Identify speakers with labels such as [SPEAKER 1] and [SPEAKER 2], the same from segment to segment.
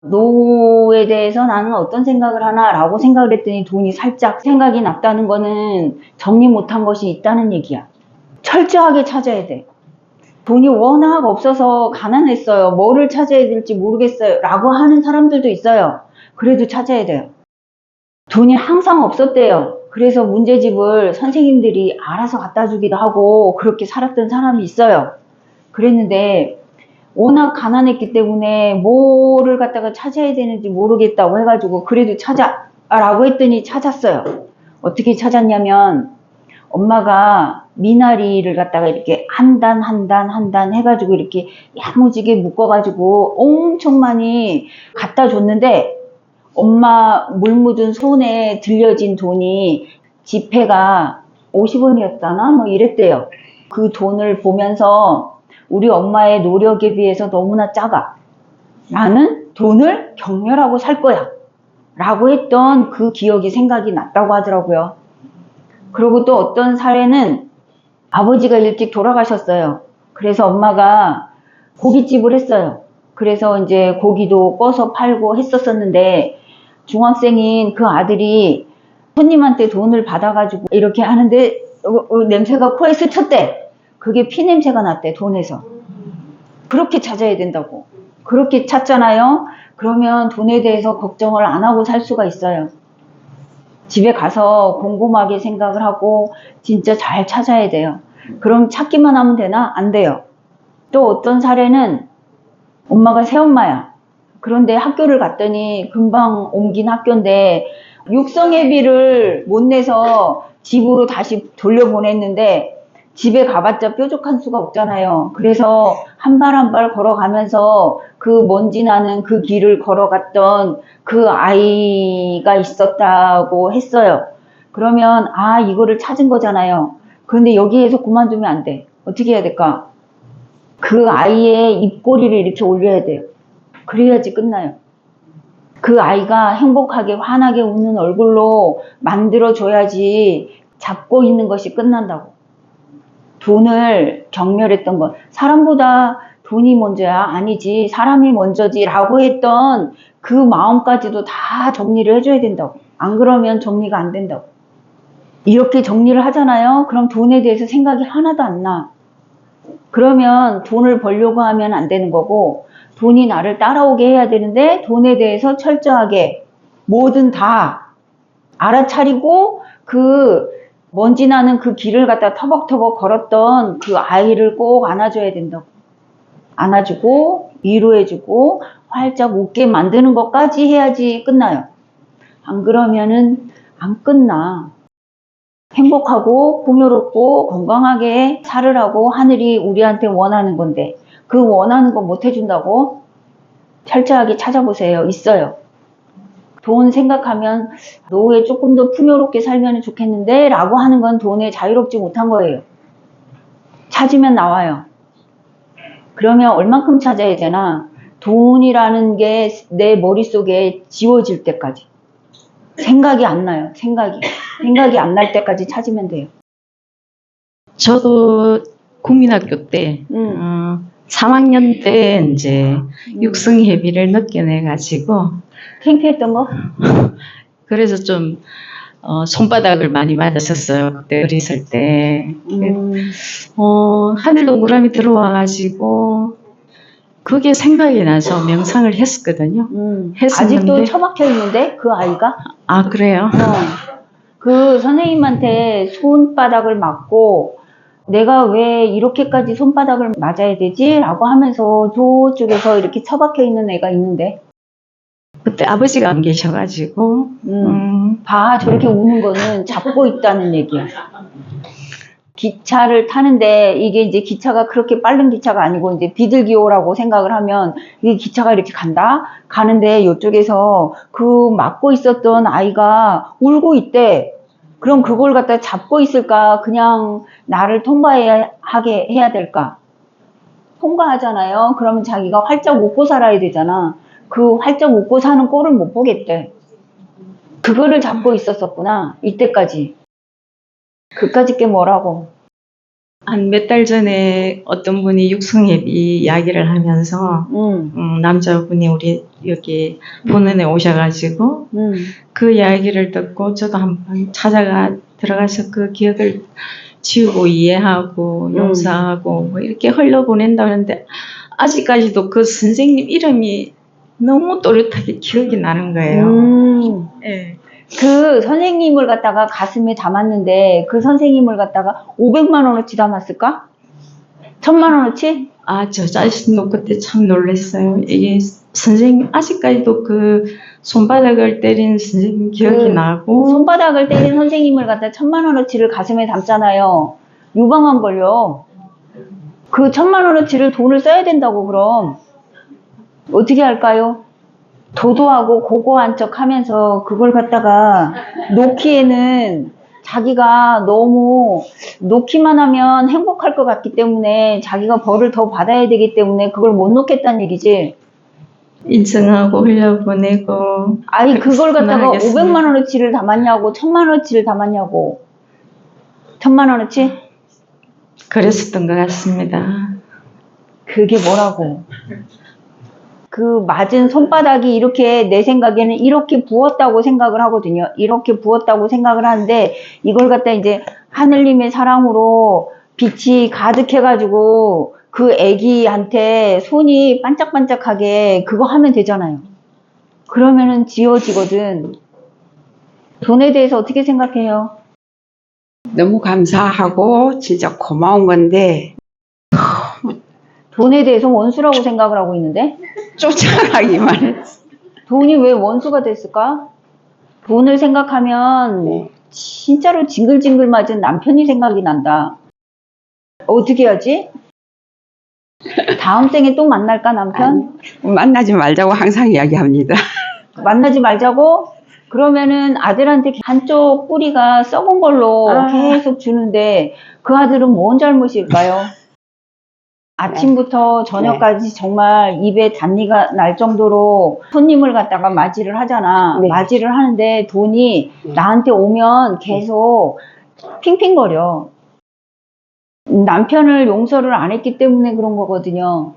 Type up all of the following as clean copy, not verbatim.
[SPEAKER 1] 노후에 대해서 나는 어떤 생각을 하나라고 생각을 했더니 돈이 살짝 생각이 났다는 거는 정리 못한 것이 있다는 얘기야. 철저하게 찾아야 돼. 돈이 워낙 없어서 가난했어요. 뭐를 찾아야 될지 모르겠어요. 라고 하는 사람들도 있어요. 그래도 찾아야 돼요. 돈이 항상 없었대요. 그래서 문제집을 선생님들이 알아서 갖다 주기도 하고 그렇게 살았던 사람이 있어요. 그랬는데 워낙 가난했기 때문에 뭐를 갖다가 찾아야 되는지 모르겠다고 해가지고 그래도 찾아라고 했더니 찾았어요. 어떻게 찾았냐면 엄마가 미나리를 갖다가 이렇게 한 단 해가지고 이렇게 야무지게 묶어가지고 엄청 많이 갖다 줬는데 엄마 물 묻은 손에 들려진 돈이 지폐가 50원이었다나 뭐 이랬대요. 그 돈을 보면서 우리 엄마의 노력에 비해서 너무나 작아. 나는 돈을 경멸하고 살 거야. 라고 했던 그 기억이 생각이 났다고 하더라고요. 그리고 또 어떤 사례는 아버지가 일찍 돌아가셨어요. 그래서 엄마가 고깃집을 했어요. 그래서 이제 고기도 꺼서 팔고 했었었는데 중학생인 그 아들이 손님한테 돈을 받아가지고 이렇게 하는데 냄새가 코에 스쳤대. 그게 피 냄새가 났대, 돈에서. 그렇게 찾아야 된다고. 그렇게 찾잖아요. 그러면 돈에 대해서 걱정을 안 하고 살 수가 있어요. 집에 가서 곰곰하게 생각을 하고 진짜 잘 찾아야 돼요. 그럼 찾기만 하면 되나? 안 돼요. 또 어떤 사례는 엄마가 새엄마야. 그런데 학교를 갔더니 금방 옮긴 학교인데 육성회비를 못 내서 집으로 다시 돌려보냈는데 집에 가봤자 뾰족한 수가 없잖아요. 그래서 한 발 한 발 걸어가면서 그 먼지 나는 그 길을 걸어갔던 그 아이가 있었다고 했어요. 그러면 이거를 찾은 거잖아요. 그런데 여기에서 그만두면 안 돼. 어떻게 해야 될까? 그 아이의 입꼬리를 이렇게 올려야 돼요. 그래야지 끝나요. 그 아이가 행복하게 환하게 웃는 얼굴로 만들어줘야지 잡고 있는 것이 끝난다고. 돈을 경멸했던 것. 사람보다 돈이 먼저야? 아니지. 사람이 먼저지. 라고 했던 그 마음까지도 다 정리를 해줘야 된다고. 안 그러면 정리가 안 된다고. 이렇게 정리를 하잖아요. 그럼 돈에 대해서 생각이 하나도 안 나. 그러면 돈을 벌려고 하면 안 되는 거고 돈이 나를 따라오게 해야 되는데 돈에 대해서 철저하게 뭐든 다 알아차리고 그 먼지 나는 그 길을 갖다 터벅터벅 걸었던 그 아이를 꼭 안아줘야 된다고. 안아주고 위로해주고 활짝 웃게 만드는 것까지 해야지 끝나요. 안 그러면은 안 끝나. 행복하고 풍요롭고 건강하게 살으라고 하늘이 우리한테 원하는 건데 그 원하는 거 못 해준다고? 철저하게 찾아보세요. 있어요. 돈 생각하면 노후에 조금 더 풍요롭게 살면 좋겠는데 라고 하는 건 돈에 자유롭지 못한 거예요. 찾으면 나와요. 그러면 얼만큼 찾아야 되나? 돈이라는 게 내 머릿속에 지워질 때까지. 생각이 안 나요. 생각이 안 날 때까지 찾으면 돼요.
[SPEAKER 2] 저도 국민학교 때 3학년 때 이제 육성회비를 느껴내가지고
[SPEAKER 1] 창피했던 거?
[SPEAKER 2] 그래서 좀 손바닥을 많이 맞았었어요. 그때 어렸을 때. 하늘 동그라미 들어와가지고 그게 생각이 나서 명상을 했었거든요.
[SPEAKER 1] 아직도 처박혀 있는데 그 아이가?
[SPEAKER 2] 아 그래요?
[SPEAKER 1] 그 선생님한테 손바닥을 맞고 내가 왜 이렇게까지 손바닥을 맞아야 되지? 라고 하면서 저쪽에서 이렇게 처박혀 있는 애가 있는데
[SPEAKER 2] 그때 아버지가 안 계셔가지고
[SPEAKER 1] 봐, 저렇게 우는 거는 잡고 있다는 얘기야. 기차를 타는데 이게 이제 기차가 그렇게 빠른 기차가 아니고 이제 비둘기호라고 생각을 하면 이 기차가 이렇게 간다? 가는데 이쪽에서 그 막고 있었던 아이가 울고 있대. 그럼 그걸 갖다 잡고 있을까? 그냥 나를 통과하게 해야 될까? 통과하잖아요. 그러면 자기가 활짝 웃고 살아야 되잖아. 그 활짝 웃고 사는 꼴을 못 보겠대. 그거를 잡고 있었었구나. 이때까지. 그까짓 게 뭐라고.
[SPEAKER 2] 한 몇 달 전에 어떤 분이 육성예비 이야기를 하면서 남자분이 우리 여기 본원에 오셔가지고 그 이야기를 듣고 저도 한번 찾아가 들어가서 그 기억을 지우고 이해하고 용서하고 뭐 이렇게 흘려보낸다는데 아직까지도 그 선생님 이름이 너무 또렷하게 기억이 나는 거예요. 예.
[SPEAKER 1] 그 선생님을 갖다가 가슴에 담았는데 그 선생님을 갖다가 500만 원어치 담았을까? 1000만 원어치?
[SPEAKER 2] 저 자신도 그때 참 놀랐어요. 이게 선생님 아직까지도 그 손바닥을 때린 선생님 기억이 나고
[SPEAKER 1] 손바닥을 때린 선생님을 갖다 1000만 원어치를 가슴에 담잖아요. 유방암 걸려. 그 1000만 원어치를 돈을 써야 된다고 그럼 어떻게 할까요? 도도하고 고고한 척 하면서 그걸 갖다가 놓기에는 자기가 너무 놓기만 하면 행복할 것 같기 때문에 자기가 벌을 더 받아야 되기 때문에 그걸 못 놓겠다는 얘기지.
[SPEAKER 2] 인정하고 흘려보내고
[SPEAKER 1] 아니 그걸 갖다가
[SPEAKER 2] 그만하겠습니다.
[SPEAKER 1] 500만 원어치를 담았냐고 1000만 원어치를 담았냐고. 1000만 원어치?
[SPEAKER 2] 그랬었던 것 같습니다.
[SPEAKER 1] 그게 뭐라고. 그 맞은 손바닥이 이렇게 내 생각에는 이렇게 부었다고 생각을 하거든요. 이렇게 부었다고 생각을 하는데 이걸 갖다 이제 하늘님의 사랑으로 빛이 가득해가지고 그 애기한테 손이 반짝반짝하게 그거 하면 되잖아요. 그러면은 지워지거든. 돈에 대해서 어떻게 생각해요?
[SPEAKER 3] 너무 감사하고 진짜 고마운 건데
[SPEAKER 1] 돈에 대해서 원수라고 생각을 하고 있는데
[SPEAKER 3] 쫓아가기만 했어.
[SPEAKER 1] 돈이 왜 원수가 됐을까? 돈을 생각하면 진짜로 징글징글 맞은 남편이 생각이 난다. 어떻게 하지? 다음 생에 또 만날까 남편?
[SPEAKER 3] 만나지 말자고 항상 이야기합니다.
[SPEAKER 1] 만나지 말자고? 그러면은 아들한테 한쪽 뿌리가 썩은 걸로 계속 주는데 그 아들은 뭔 잘못일까요? 아침부터 저녁까지 정말 입에 단니가 날 정도로 손님을 갖다가 맞이를 하잖아.
[SPEAKER 3] 네.
[SPEAKER 1] 맞이를 하는데 돈이 나한테 오면 계속 핑핑거려. 남편을 용서를 안 했기 때문에 그런 거거든요.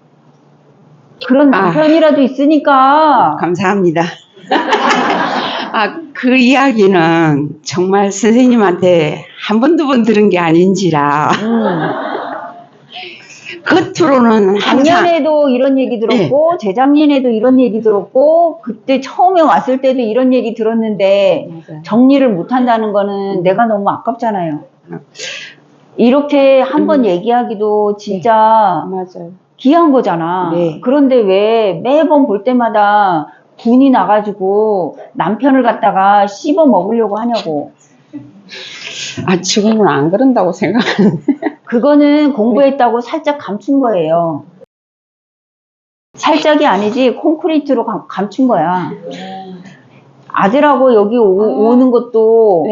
[SPEAKER 1] 그런 남편이라도 있으니까.
[SPEAKER 3] 감사합니다. 그 이야기는 정말 선생님한테 한 번, 두 번 들은 게 아닌지라 겉으로는 항상
[SPEAKER 1] 작년에도 이런 얘기 들었고 재작년에도 이런 얘기 들었고 그때 처음에 왔을 때도 이런 얘기 들었는데 정리를 못 한다는 거는 내가 너무 아깝잖아요. 이렇게 한 번 얘기하기도 진짜
[SPEAKER 3] 맞아요.
[SPEAKER 1] 귀한 거잖아.
[SPEAKER 3] 네.
[SPEAKER 1] 그런데 왜 매번 볼 때마다 분이 나가지고 남편을 갖다가 씹어 먹으려고 하냐고.
[SPEAKER 3] 지금은 안 그런다고 생각하는데.
[SPEAKER 1] 그거는 공부했다고 살짝 감춘 거예요. 살짝이 아니지 콘크리트로 감춘 거야. 아들하고 여기 오는 것도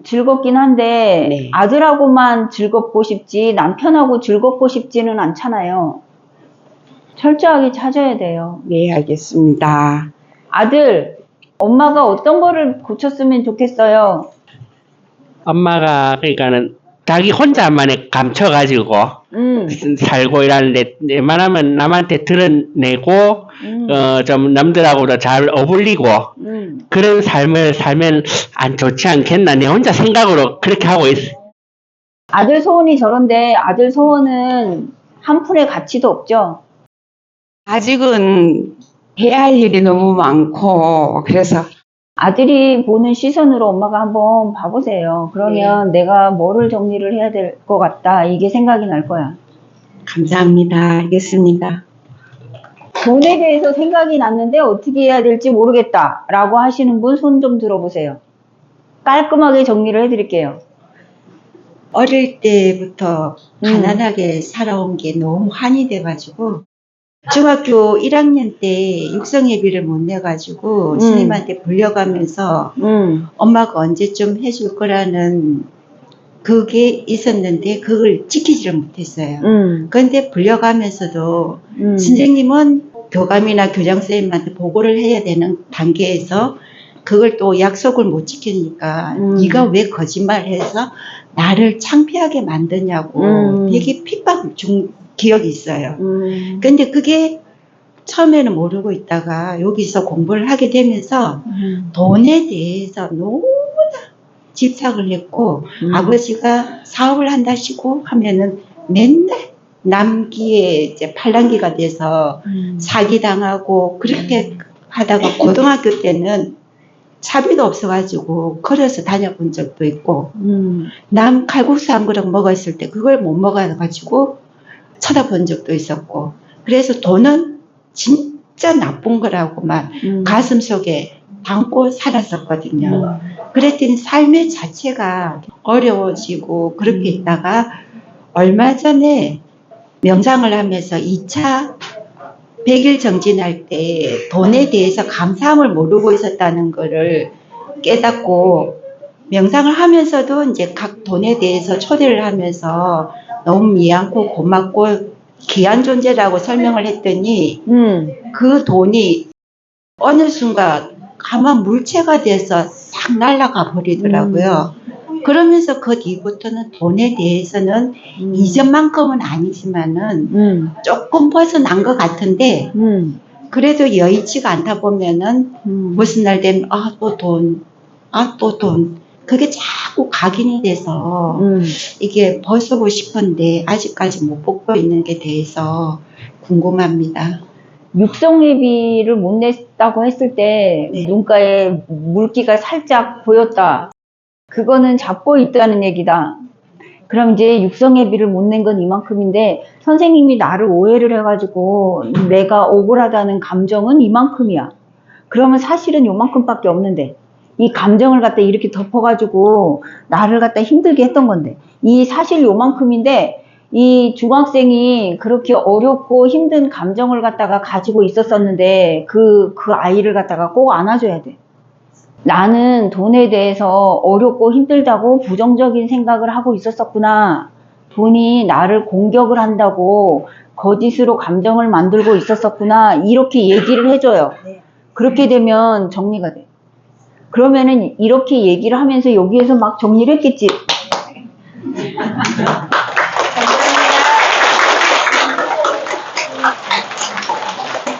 [SPEAKER 1] 즐겁긴 한데
[SPEAKER 3] 네.
[SPEAKER 1] 아들하고만 즐겁고 싶지 남편하고 즐겁고 싶지는 않잖아요. 철저하게 찾아야 돼요.
[SPEAKER 3] 네, 알겠습니다.
[SPEAKER 1] 아들, 엄마가 어떤 거를 고쳤으면 좋겠어요?
[SPEAKER 4] 엄마가 그러니까는 자기 혼자만에 감춰가지고 살고 이러는데 웬만하면 남한테 드러내고 좀 남들하고도 잘 어울리고 그런 삶을 살면 안 좋지 않겠나 내 혼자 생각으로 그렇게 하고 있어.
[SPEAKER 1] 아들 소원이 저런데 아들 소원은 한 푼의 가치도 없죠?
[SPEAKER 3] 아직은 해야 할 일이 너무 많고 그래서
[SPEAKER 1] 아들이 보는 시선으로 엄마가 한번 봐보세요. 그러면 내가 뭐를 정리를 해야 될 것 같다 이게 생각이 날 거야.
[SPEAKER 3] 감사합니다. 알겠습니다.
[SPEAKER 1] 돈에 대해서 생각이 났는데 어떻게 해야 될지 모르겠다 라고 하시는 분 손 좀 들어보세요. 깔끔하게 정리를 해드릴게요.
[SPEAKER 5] 어릴 때부터 가난하게 살아온 게 너무 한이 돼가지고 중학교 1학년 때 육성예비를 못 내가지고 스님한테 불려가면서 엄마가 언제쯤 해줄 거라는 그게 있었는데 그걸 지키지를 못했어요. 그런데 불려가면서도 선생님은 교감이나 교장선생님한테 보고를 해야 되는 단계에서 그걸 또 약속을 못 지키니까 네가 왜 거짓말해서 나를 창피하게 만드냐고 되게 핍박 중 기억이 있어요. 근데 그게 처음에는 모르고 있다가 여기서 공부를 하게 되면서 돈에 대해서 너무나 집착을 했고 아버지가 사업을 한다시고 하면은 맨날 남기에 이제 팔랑귀가 돼서 사기당하고 그렇게 하다가 고등학교 때는 차비도 없어가지고 걸어서 다녀본 적도 있고 남 칼국수 한 그릇 먹었을 때 그걸 못 먹어가지고 쳐다본 적도 있었고 그래서 돈은 진짜 나쁜 거라고만 가슴 속에 담고 살았었거든요. 그랬더니 삶의 자체가 어려워지고 그렇게 있다가 얼마 전에 명상을 하면서 2차 100일 정진할 때 돈에 대해서 감사함을 모르고 있었다는 거를 깨닫고 명상을 하면서도 이제 각 돈에 대해서 초대를 하면서 너무 미안고 고맙고 귀한 존재라고 설명을 했더니 그 돈이 어느 순간 가만 물체가 돼서 싹 날아가 버리더라고요. 그러면서 그 뒤부터는 돈에 대해서는 이전만큼은 아니지만은 조금 벗어난 것 같은데 그래도 여의치가 않다 보면은 무슨 날 되면 또 돈, 또 돈. 그게 자꾸 각인이 돼서 이게 벗고 싶은데 아직까지 못 벗고 있는 게 대해서 궁금합니다.
[SPEAKER 1] 육성회비를 못 냈다고 했을 때
[SPEAKER 5] 네.
[SPEAKER 1] 눈가에 물기가 살짝 보였다. 그거는 잡고 있다는 얘기다. 그럼 이제 육성회비를 못 낸 건 이만큼인데 선생님이 나를 오해를 해가지고 내가 억울하다는 감정은 이만큼이야. 그러면 사실은 요만큼밖에 없는데 이 감정을 갖다 이렇게 덮어가지고 나를 갖다 힘들게 했던 건데 이 사실 요만큼인데 이 중학생이 그렇게 어렵고 힘든 감정을 갖다가 가지고 있었었는데 그 아이를 갖다가 꼭 안아줘야 돼. 나는 돈에 대해서 어렵고 힘들다고 부정적인 생각을 하고 있었었구나. 돈이 나를 공격을 한다고 거짓으로 감정을 만들고 있었었구나. 이렇게 얘기를 해줘요. 그렇게 되면 정리가 돼. 그러면은 이렇게 얘기를 하면서 여기에서 막 정리를 했겠지.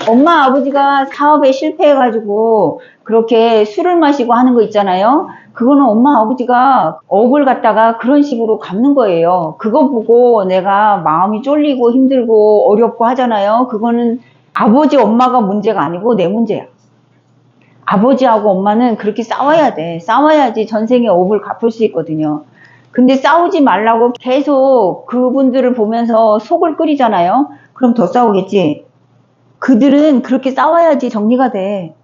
[SPEAKER 1] 엄마 아버지가 사업에 실패해가지고 그렇게 술을 마시고 하는 거 있잖아요. 그거는 엄마 아버지가 업을 갖다가 그런 식으로 갚는 거예요. 그거 보고 내가 마음이 쫄리고 힘들고 어렵고 하잖아요. 그거는 아버지 엄마가 문제가 아니고 내 문제야. 아버지하고 엄마는 그렇게 싸워야 돼. 싸워야지 전생의 업을 갚을 수 있거든요. 근데 싸우지 말라고 계속 그분들을 보면서 속을 끓이잖아요. 그럼 더 싸우겠지. 그들은 그렇게 싸워야지 정리가 돼.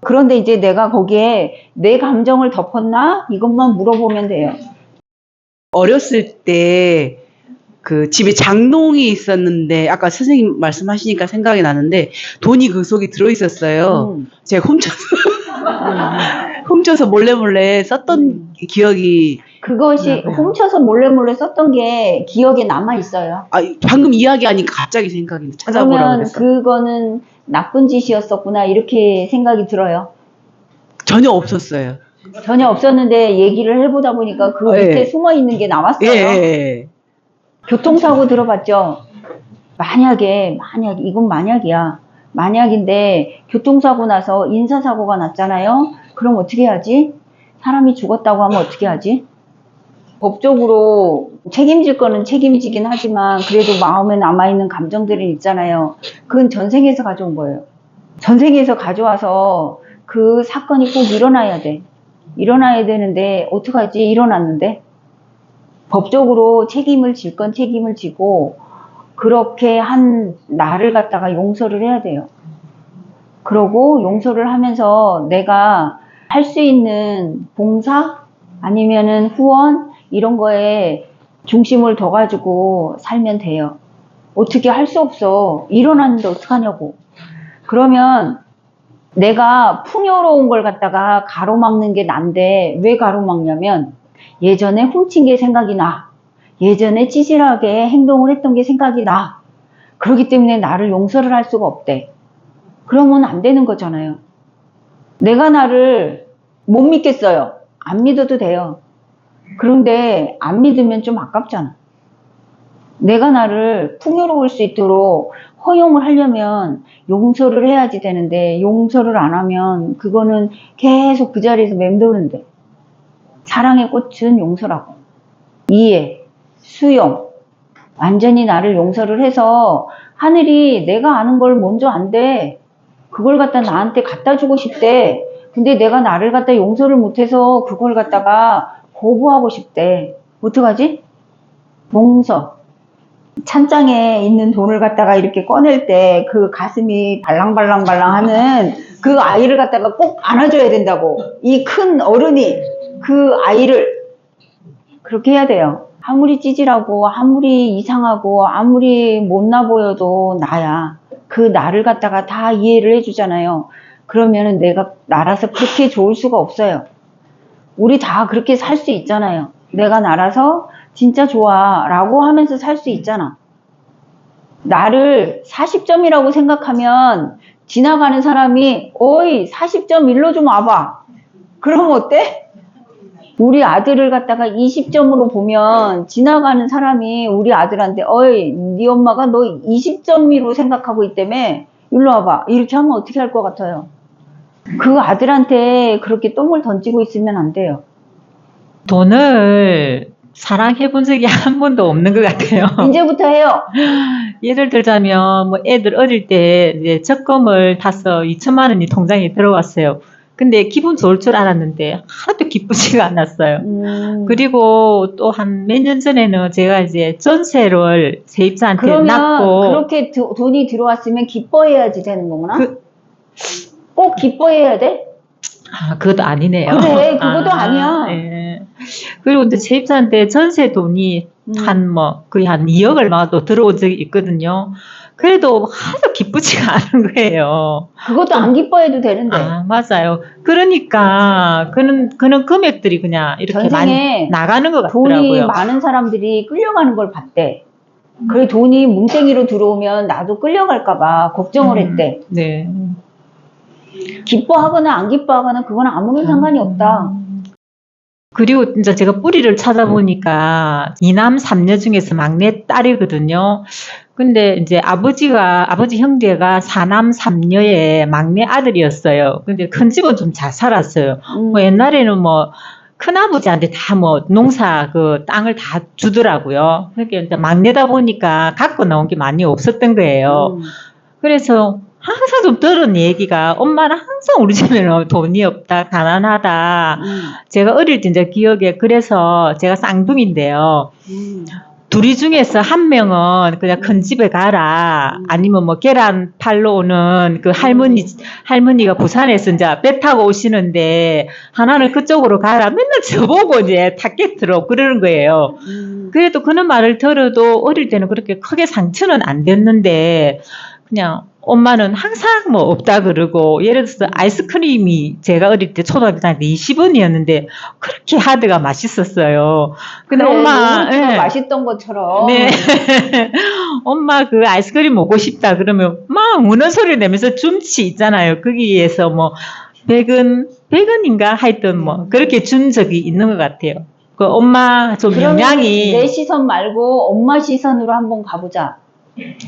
[SPEAKER 1] 그런데 이제 내가 거기에 내 감정을 덮었나? 이것만 물어보면 돼요.
[SPEAKER 3] 어렸을 때 그 집에 장롱이 있었는데 아까 선생님 말씀하시니까 생각이 나는데 돈이 그 속에 들어있었어요. 제가 훔쳐서 몰래 썼던 기억이
[SPEAKER 1] 그것이
[SPEAKER 3] 나고요.
[SPEAKER 1] 훔쳐서 몰래 썼던 게 기억에 남아 있어요.
[SPEAKER 3] 방금 이야기하니까 갑자기 생각이 찾아보라고
[SPEAKER 1] 그러면
[SPEAKER 3] 그랬어.
[SPEAKER 1] 그거는 나쁜 짓이었었구나 이렇게 생각이 들어요.
[SPEAKER 3] 전혀 없었어요.
[SPEAKER 1] 전혀 없었는데 얘기를 해보다 보니까 그
[SPEAKER 3] 예.
[SPEAKER 1] 밑에 숨어 있는 게 나왔어요.
[SPEAKER 3] 예.
[SPEAKER 1] 교통사고 들어봤죠? 만약에 이건 만약이야. 만약인데 교통사고 나서 인사사고가 났잖아요. 그럼 어떻게 하지? 사람이 죽었다고 하면 어떻게 하지? 법적으로 책임질 거는 책임지긴 하지만 그래도 마음에 남아있는 감정들이 있잖아요. 그건 전생에서 가져온 거예요. 전생에서 가져와서 그 사건이 꼭 일어나야 돼. 일어나야 되는데 어떡하지? 일어났는데? 법적으로 책임을 질 건 책임을 지고 그렇게 한 나를 갖다가 용서를 해야 돼요. 그러고 용서를 하면서 내가 할 수 있는 봉사 아니면은 후원 이런 거에 중심을 둬 가지고 살면 돼요. 어떻게 할 수 없어. 일어났는데 어떡하냐고. 그러면 내가 풍요로운 걸 갖다가 가로막는 게 난데 왜 가로막냐면 예전에 훔친 게 생각이 나. 예전에 찌질하게 행동을 했던 게 생각이 나. 그렇기 때문에 나를 용서를 할 수가 없대. 그러면 안 되는 거잖아요. 내가 나를 못 믿겠어요. 안 믿어도 돼요. 그런데 안 믿으면 좀 아깝잖아. 내가 나를 풍요로울 수 있도록 허용을 하려면 용서를 해야지 되는데 용서를 안 하면 그거는 계속 그 자리에서 맴도는데. 사랑의 꽃은 용서라고. 이해, 수용, 완전히 나를 용서를 해서 하늘이 내가 아는 걸 먼저 안돼. 그걸 갖다 나한테 갖다 주고 싶대. 근데 내가 나를 갖다 용서를 못해서 그걸 갖다가 거부하고 싶대. 어떡하지? 용서. 찬장에 있는 돈을 갖다가 이렇게 꺼낼 때 그 가슴이 발랑발랑발랑 하는 그 아이를 갖다가 꼭 안아줘야 된다고. 이 큰 어른이 그 아이를 그렇게 해야 돼요. 아무리 찌질하고 아무리 이상하고 아무리 못나 보여도 나야. 그 나를 갖다가 다 이해를 해주잖아요. 그러면은 내가 나라서 그렇게 좋을 수가 없어요. 우리 다 그렇게 살 수 있잖아요. 내가 나라서 진짜 좋아 라고 하면서 살 수 있잖아. 나를 40점이라고 생각하면 지나가는 사람이 어이 40.1로 좀 와봐. 그럼 어때? 우리 아들을 갖다가 20점으로 보면 지나가는 사람이 우리 아들한테 어이 네 엄마가 너 20점으로 생각하고 있다며 일로 와봐. 이렇게 하면 어떻게 할 것 같아요? 그 아들한테 그렇게 똥을 던지고 있으면 안 돼요.
[SPEAKER 6] 돈을 사랑해 본 적이 한 번도 없는 것 같아요.
[SPEAKER 1] 이제부터 해요.
[SPEAKER 6] 예를 들자면 뭐 애들 어릴 때 이제 적금을 타서 2천만 원이 통장에 들어왔어요. 근데 기분 좋을 줄 알았는데 하나도 기쁘지가 않았어요. 그리고 또 한 몇 년 전에는 제가 이제 전세를 세입자한테
[SPEAKER 1] 그러면
[SPEAKER 6] 놨고
[SPEAKER 1] 그렇게 돈이 들어왔으면 기뻐해야지 되는 거구나. 꼭 기뻐해야 돼?
[SPEAKER 6] 아, 그것도 아니네요.
[SPEAKER 1] 그래, 그것도 아니야.
[SPEAKER 6] 예. 그리고 이제 세입자한테 전세 돈이 거의 한 2억 얼마도 들어온 적이 있거든요. 그래도 하도 기쁘지가 않은 거예요.
[SPEAKER 1] 그것도 안 기뻐해도 되는데.
[SPEAKER 6] 아, 맞아요. 그러니까 그런 금액들이 그냥 이렇게 많이
[SPEAKER 1] 전생에
[SPEAKER 6] 나가는 것
[SPEAKER 1] 돈이
[SPEAKER 6] 같더라고요.
[SPEAKER 1] 많은 사람들이 끌려가는 걸 봤대. 그 돈이 뭉탱이로 들어오면 나도 끌려갈까봐 걱정을 했대.
[SPEAKER 6] 네.
[SPEAKER 1] 기뻐하거나 안 기뻐하거나 그건 아무런 상관이 없다.
[SPEAKER 6] 그리고 이제 제가 뿌리를 찾아보니까 2남 3녀 중에서 막내 딸이거든요. 근데 이제 아버지 형제가 4남 3녀의 막내 아들이었어요. 근데 큰 집은 좀 잘 살았어요. 뭐 옛날에는 뭐 큰아버지한테 다 뭐 농사 그 땅을 다 주더라고요. 그러니까 이제 막내다 보니까 갖고 나온 게 많이 없었던 거예요. 그래서 항상 좀 들은 얘기가 엄마는 항상 우리 집에는 돈이 없다, 가난하다. 제가 어릴 때 이제 기억에 그래서 제가 쌍둥이인데요. 둘이 중에서 한 명은 그냥 큰 집에 가라. 아니면 뭐 계란 팔러 오는 그 할머니가 부산에서 이제 배 타고 오시는데 하나는 그쪽으로 가라. 맨날 저보고 이제 타겟으로 그러는 거예요. 그래도 그런 말을 들어도 어릴 때는 그렇게 크게 상처는 안 됐는데 그냥 엄마는 항상 뭐 없다 그러고 예를 들어서 아이스크림이 제가 어릴 때 초등학교 다닐 때 20원이었는데 그렇게 하드가 맛있었어요. 근데
[SPEAKER 1] 그래,
[SPEAKER 6] 엄마
[SPEAKER 1] 예. 맛있던 것처럼.
[SPEAKER 6] 네. 엄마 그 아이스크림 먹고 싶다 그러면 막 우는 소리 내면서 줌치 있잖아요. 거기에서 뭐 100원인가 하여튼 뭐 그렇게 준 적이 있는 것 같아요. 그 엄마 좀
[SPEAKER 1] 그러면
[SPEAKER 6] 영향이
[SPEAKER 1] 내 시선 말고 엄마 시선으로 한번 가보자.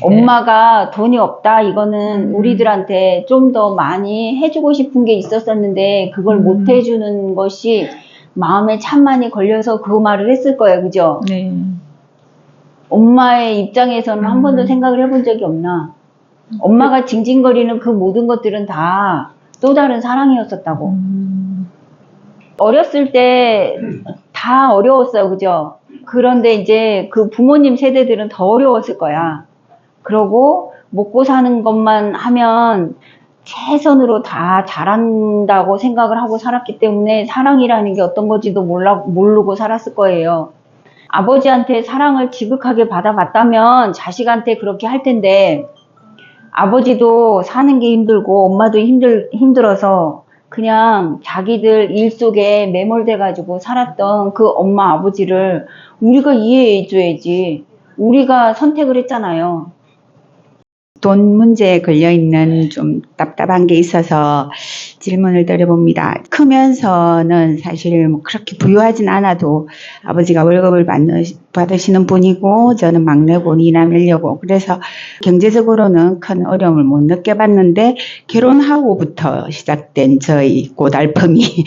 [SPEAKER 1] 엄마가 돈이 없다 이거는 우리들한테 좀 더 많이 해주고 싶은 게 있었었는데 그걸 못 해주는 것이 마음에 참 많이 걸려서 그 말을 했을 거예요. 그죠?
[SPEAKER 6] 네.
[SPEAKER 1] 엄마의 입장에서는 한 번도 생각을 해본 적이 없나? 엄마가 징징거리는 그 모든 것들은 다 또 다른 사랑이었었다고. 어렸을 때 다 어려웠어요. 그죠? 그런데 이제 그 부모님 세대들은 더 어려웠을 거야. 그러고 먹고 사는 것만 하면 최선으로 다 잘한다고 생각을 하고 살았기 때문에 사랑이라는 게 어떤 건지도 모르고 살았을 거예요. 아버지한테 사랑을 지극하게 받아봤다면 자식한테 그렇게 할 텐데 아버지도 사는 게 힘들고 엄마도 힘들어서 그냥 자기들 일 속에 매몰돼 가지고 살았던 그 엄마 아버지를 우리가 이해해 줘야지. 우리가 선택을 했잖아요.
[SPEAKER 5] 돈 문제에 걸려있는 좀 답답한 게 있어서 질문을 드려봅니다. 크면서는 사실 뭐 그렇게 부유하진 않아도 아버지가 월급을 받으시는 분이고 저는 막내고 이남이려고 그래서 경제적으로는 큰 어려움을 못 느껴봤는데 결혼하고부터 시작된 저희 고달픔이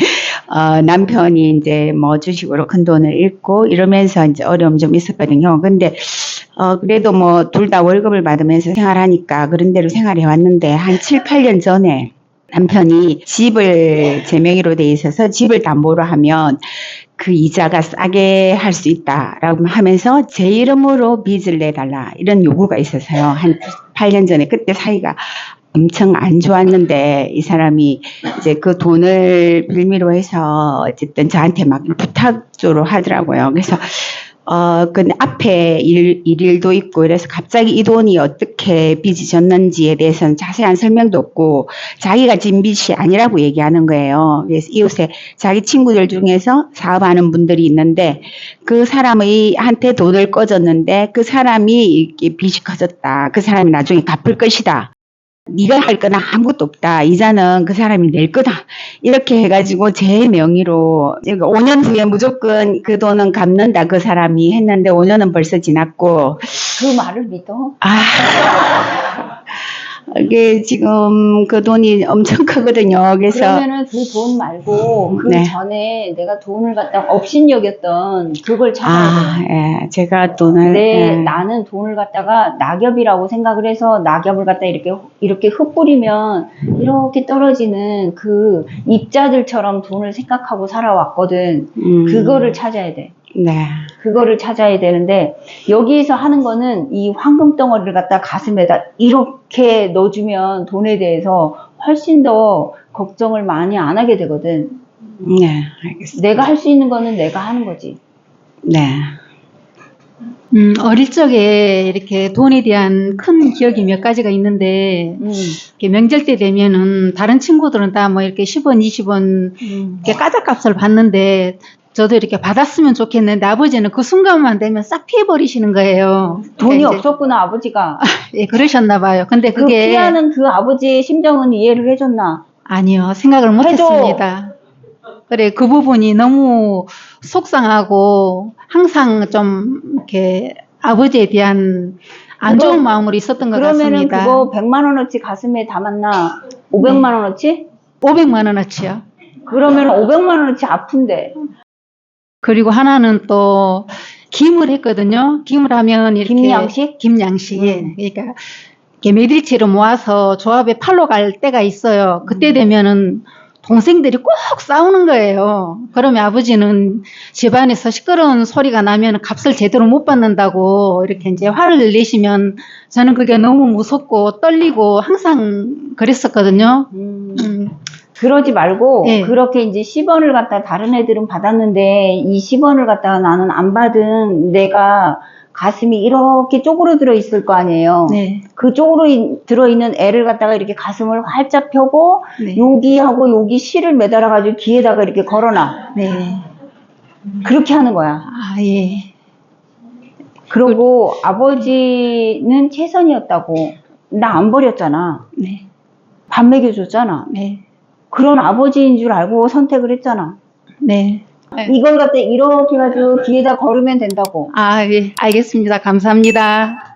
[SPEAKER 5] 남편이 이제 뭐 주식으로 큰 돈을 잃고 이러면서 이제 어려움이 좀 있었거든요. 근데 그래도 뭐 둘 다 월급을 받으면서 생활하니까 그런 대로 생활해 왔는데 한 7, 8년 전에 남편이 집을 제 명의로 돼 있어서 집을 담보로 하면 그 이자가 싸게 할 수 있다라고 하면서 제 이름으로 빚을 내달라 이런 요구가 있어서요. 한 8년 전에 그때 사이가 엄청 안 좋았는데 이 사람이 이제 그 돈을 빌미로 해서 어쨌든 저한테 막 부탁조로 하더라고요. 그래서 근데 앞에 일도 있고, 그래서 갑자기 이 돈이 어떻게 빚이 졌는지에 대해서는 자세한 설명도 없고, 자기가 진 빚이 아니라고 얘기하는 거예요. 그래서 이웃에 자기 친구들 중에서 사업하는 분들이 있는데, 그 사람의 한테 돈을 꺼줬는데, 그 사람이 이렇게 빚이 커졌다. 그 사람이 나중에 갚을 것이다. 네가 할 거나 아무것도 없다. 이자는 그 사람이 낼 거다. 이렇게 해가지고 제 명의로 5년 후에 무조건 그 돈은 갚는다. 그 사람이 했는데 5년은 벌써 지났고.
[SPEAKER 1] 그 말을 믿어?
[SPEAKER 5] 이게 지금 그 돈이 엄청 크거든요. 그래서
[SPEAKER 1] 그러면은 그 돈 말고 그
[SPEAKER 5] 네.
[SPEAKER 1] 전에 내가 돈을 갖다 업신여겼던 그걸 찾아야 돼.
[SPEAKER 5] 예, 제가 돈을
[SPEAKER 1] 나는 돈을 갖다가 낙엽이라고 생각을 해서 낙엽을 갖다 이렇게 흩뿌리면 이렇게 떨어지는 그 입자들처럼 돈을 생각하고 살아왔거든. 그거를 찾아야 돼.
[SPEAKER 5] 네.
[SPEAKER 1] 그거를 찾아야 되는데 여기에서 하는 거는 이 황금 덩어리를 갖다 가슴에다 이렇게 넣어주면 돈에 대해서 훨씬 더 걱정을 많이 안 하게 되거든.
[SPEAKER 5] 네, 알겠습니다.
[SPEAKER 1] 내가 할 수 있는 거는 내가 하는 거지.
[SPEAKER 5] 네.
[SPEAKER 7] 어릴 적에 이렇게 돈에 대한 큰 기억이 몇 가지가 있는데, 이렇게 명절 때 되면은 다른 친구들은 다 뭐 이렇게 10원, 20원 이렇게 까닭값을 받는데, 저도 이렇게 받았으면 좋겠는데, 아버지는 그 순간만 되면 싹 피해버리시는 거예요.
[SPEAKER 1] 돈이
[SPEAKER 7] 그러니까 이제,
[SPEAKER 1] 없었구나, 아버지가.
[SPEAKER 7] 예, 그러셨나 봐요. 근데
[SPEAKER 1] 그
[SPEAKER 7] 그게,
[SPEAKER 1] 피하는 그 아버지의 심정은 이해를 해줬나?
[SPEAKER 7] 아니요, 생각을 못
[SPEAKER 1] 해줘.
[SPEAKER 7] 했습니다. 그래, 그 부분이 너무 속상하고, 항상 좀, 이렇게, 아버지에 대한 안 좋은 마음으로 있었던 것
[SPEAKER 1] 그러면은
[SPEAKER 7] 같습니다.
[SPEAKER 1] 그거 100만 원어치 가슴에 담았나? 500만 원어치?
[SPEAKER 7] 500만 원어치요.
[SPEAKER 1] 그러면 500만 원어치 아픈데.
[SPEAKER 7] 그리고 하나는 또 김을 했거든요. 김을 하면 이렇게
[SPEAKER 1] 김양식?
[SPEAKER 7] 김양식. 예. 그러니까 이렇게 메딜치를 모아서 조합에 팔러 갈 때가 있어요. 그때 되면은 동생들이 꼭 싸우는 거예요. 그러면 아버지는 집안에서 시끄러운 소리가 나면 값을 제대로 못 받는다고 이렇게 이제 화를 내시면 저는 그게 너무 무섭고 떨리고 항상 그랬었거든요.
[SPEAKER 1] 그러지 말고
[SPEAKER 7] 네.
[SPEAKER 1] 그렇게 이제 10원을 갖다 다른 애들은 받았는데 이 10원을 갖다가 나는 안 받은 내가 가슴이 이렇게 쪼그러들어 있을 거 아니에요.
[SPEAKER 7] 네.
[SPEAKER 1] 그 들어있는 애를 갖다가 이렇게 가슴을 활짝 펴고
[SPEAKER 7] 네.
[SPEAKER 1] 여기하고 여기 실을 매달아가지고 귀에다가 이렇게 걸어놔.
[SPEAKER 7] 네.
[SPEAKER 1] 그렇게 하는 거야.
[SPEAKER 7] 아, 예.
[SPEAKER 1] 그리고 아버지는 최선이었다고. 나 안 버렸잖아.
[SPEAKER 7] 네.
[SPEAKER 1] 밥 먹여줬잖아.
[SPEAKER 7] 네.
[SPEAKER 1] 그런 아버지인 줄 알고 선택을 했잖아.
[SPEAKER 7] 네.
[SPEAKER 1] 이걸 갖다 이렇게 해가지고 귀에다 걸으면 된다고.
[SPEAKER 7] 아, 예. 알겠습니다. 감사합니다.